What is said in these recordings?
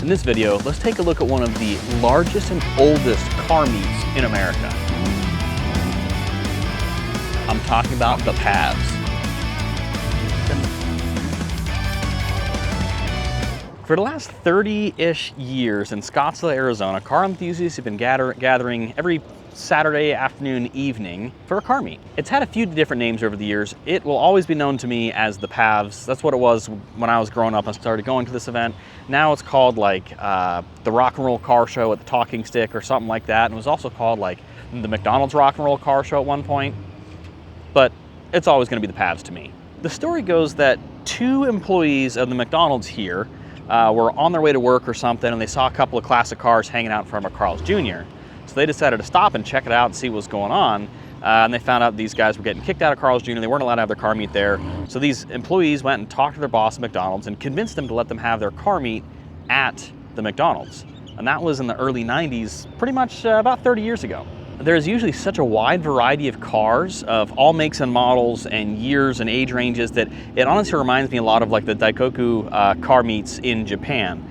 In this video, let's take a look at one of the largest and oldest car meets in America. I'm talking about the Pavs. For the last 30-ish years in Scottsdale, Arizona, car enthusiasts have been gathering every Saturday afternoon, evening for a car meet. It's had a few different names over the years. It will always be known to me as the Pavs. That's what it was when I was growing up and started going to this event. Now it's called like the Rock and Roll Car Show at the Talking Stick or something like that. And it was also called like the McDonald's Rock and Roll Car Show at one point. But it's always going to be the Pavs to me. The story goes that two employees of the McDonald's here were on their way to work or something, and they saw a couple of classic cars hanging out in front of Carl's Jr. So they decided to stop and check it out and see what was going on. And they found out these guys were getting kicked out of Carl's Jr. They weren't allowed to have their car meet there. So these employees went and talked to their boss at McDonald's and convinced them to let them have their car meet at the McDonald's. And that was in the early 90s, pretty much about 30 years ago. There's usually such a wide variety of cars of all makes and models and years and age ranges that it honestly reminds me a lot of like the DAIKOKU Car Meets in Japan.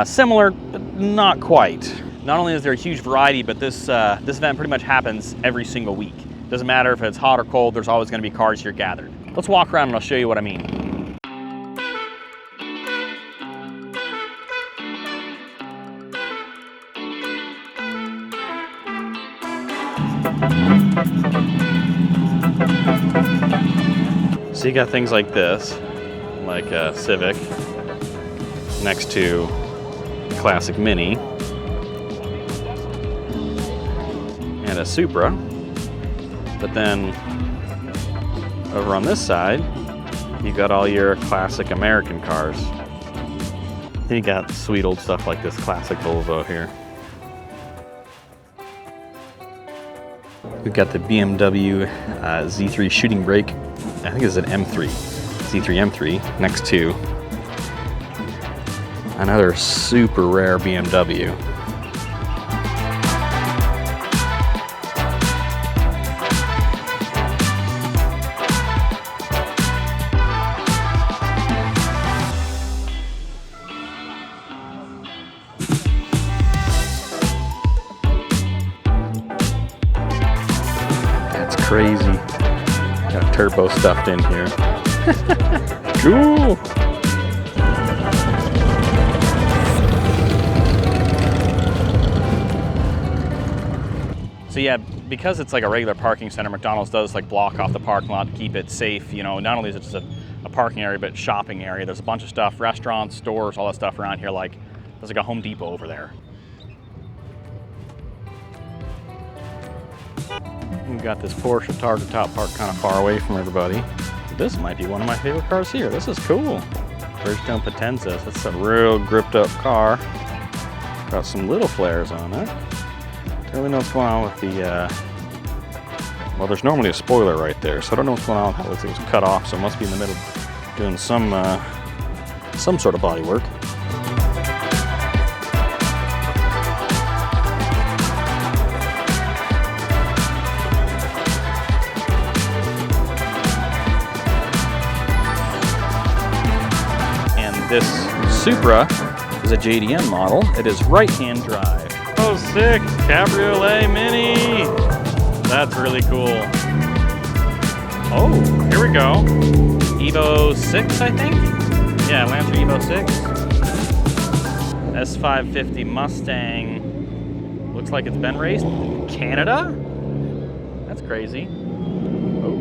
Similar, but not quite. Not only is there a huge variety, but this event pretty much happens every single week. Doesn't matter if it's hot or cold, there's always going to be cars here gathered. Let's walk around and I'll show you what I mean. So you got things like this, like a Civic next to Classic Mini and a Supra, but then over on this side you got all your classic American cars. Then you got sweet old stuff like this classic Volvo here. We've got the BMW Z3 shooting brake. I think it's an M3, Z3 M3, next to another super rare BMW. That's crazy. Got turbo stuffed in here. Cool. So yeah, because it's like a regular parking center, McDonald's does like block off the parking lot to keep it safe. You know, not only is it just a parking area, but shopping area. There's a bunch of stuff, restaurants, stores, all that stuff around here. Like there's like a Home Depot over there. We've got this Porsche Target top parked kind of far away from everybody. This might be one of my favorite cars here. This is cool. Bridgestone Potenzas. That's a real gripped up car. Got some little flares on it. Don't really know what's going on with the, well, there's normally a spoiler right there, so I don't know what's going on with how it was cut off, so it must be in the middle doing some sort of body work. This Supra is a JDM model. It is right-hand drive. Oh, sick! Cabriolet Mini! That's really cool. Oh, here we go. Evo 6, I think? Yeah, Lancer Evo 6. S550 Mustang. Looks like it's been raced in Canada? That's crazy. Oh,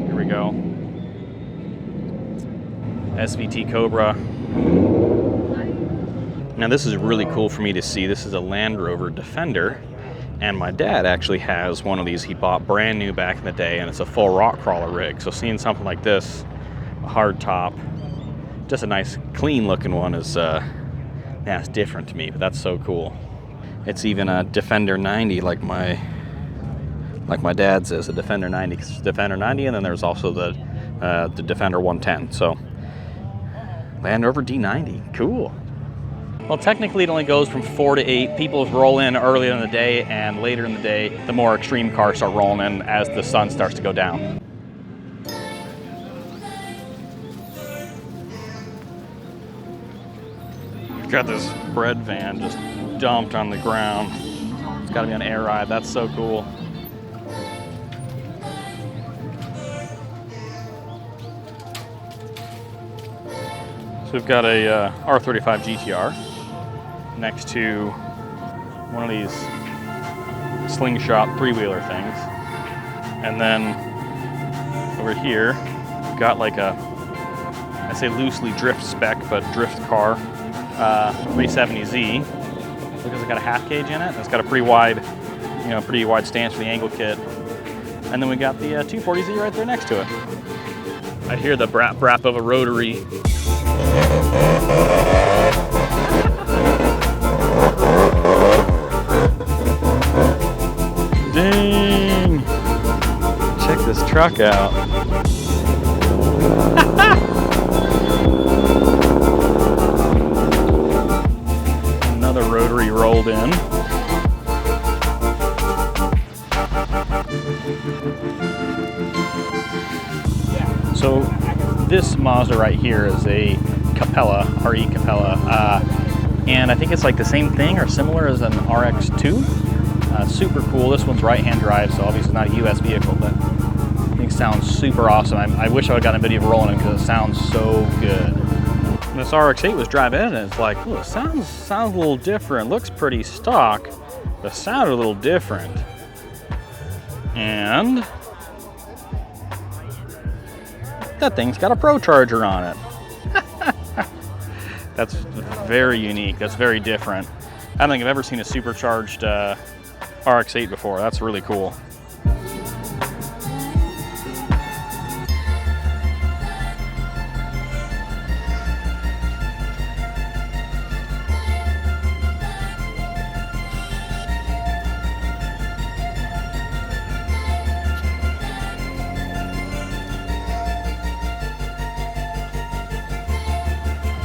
here we go. SVT Cobra. Now this is really cool for me to see. This is a Land Rover Defender, and my dad actually has one of these he bought brand new back in the day, and it's a full rock crawler rig. So seeing something like this, a hard top, just a nice clean looking one is, yeah, it's different to me, but that's so cool. It's even a Defender 90 like my dad's is, a Defender 90, because it's Defender 90, and then there's also the Defender 110. So Land Rover D90, cool. Well, technically it only goes from 4 to 8. People roll in earlier in the day, and later in the day, the more extreme cars start rolling in as the sun starts to go down. Got this bread van just dumped on the ground. It's got to be on air ride. That's so cool. So we've got a R35 GTR next to one of these slingshot three-wheeler things. And then over here, we've got like a, I say loosely drift spec, but drift car, 370Z. Because it's got a half cage in it. It's got a pretty wide, pretty wide stance for the angle kit. And then we got the 240Z right there next to it. I hear the brap of a rotary. Dang! Check this truck out. Another rotary rolled in. So this Mazda right here is a Capella, RE Capella, and I think it's like the same thing or similar as an RX-2. Super cool. This one's right-hand drive, so obviously not a US vehicle, but I think it sounds super awesome. I wish I would have gotten a video of rolling it because it sounds so good. And this RX-8 was driving in, and it's like, ooh, it sounds a little different. Looks pretty stock, but sounded a little different. And that thing's got a Pro Charger on it. That's very unique. That's very different. I don't think I've ever seen a supercharged RX-8 before. That's really cool.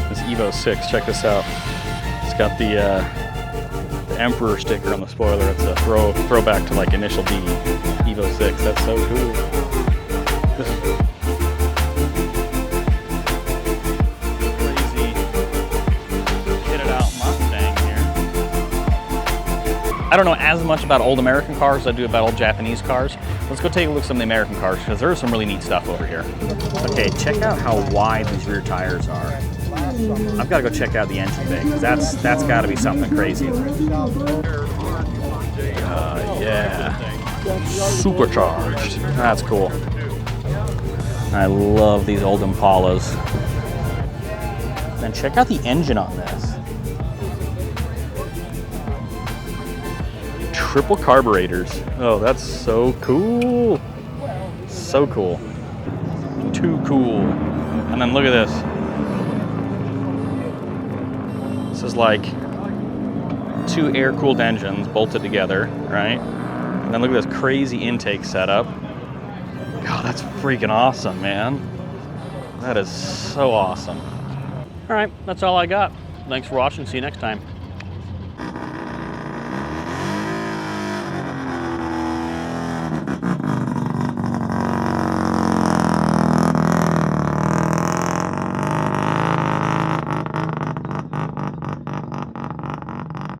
This Evo 6, check this out. It's got the Emperor sticker on the spoiler. It's a throwback to like Initial D Evo 6. That's so cool. This is crazy kitted out Mustang here. I don't know as much about old American cars as I do about old Japanese cars. Let's go take a look at some of the American cars because there's some really neat stuff over here. Okay, check out how wide these rear tires are. I've got to go check out the engine bay because that's got to be something crazy. Yeah, supercharged. That's cool. I love these old Impalas. And check out the engine on this. Triple carburetors. Oh, that's so cool. So cool. Too cool. And then look at this. This is like two air-cooled engines bolted together, right? And then look at this crazy intake setup. God, that's freaking awesome, man. That is so awesome. All right, that's all I got. Thanks for watching. See you next time.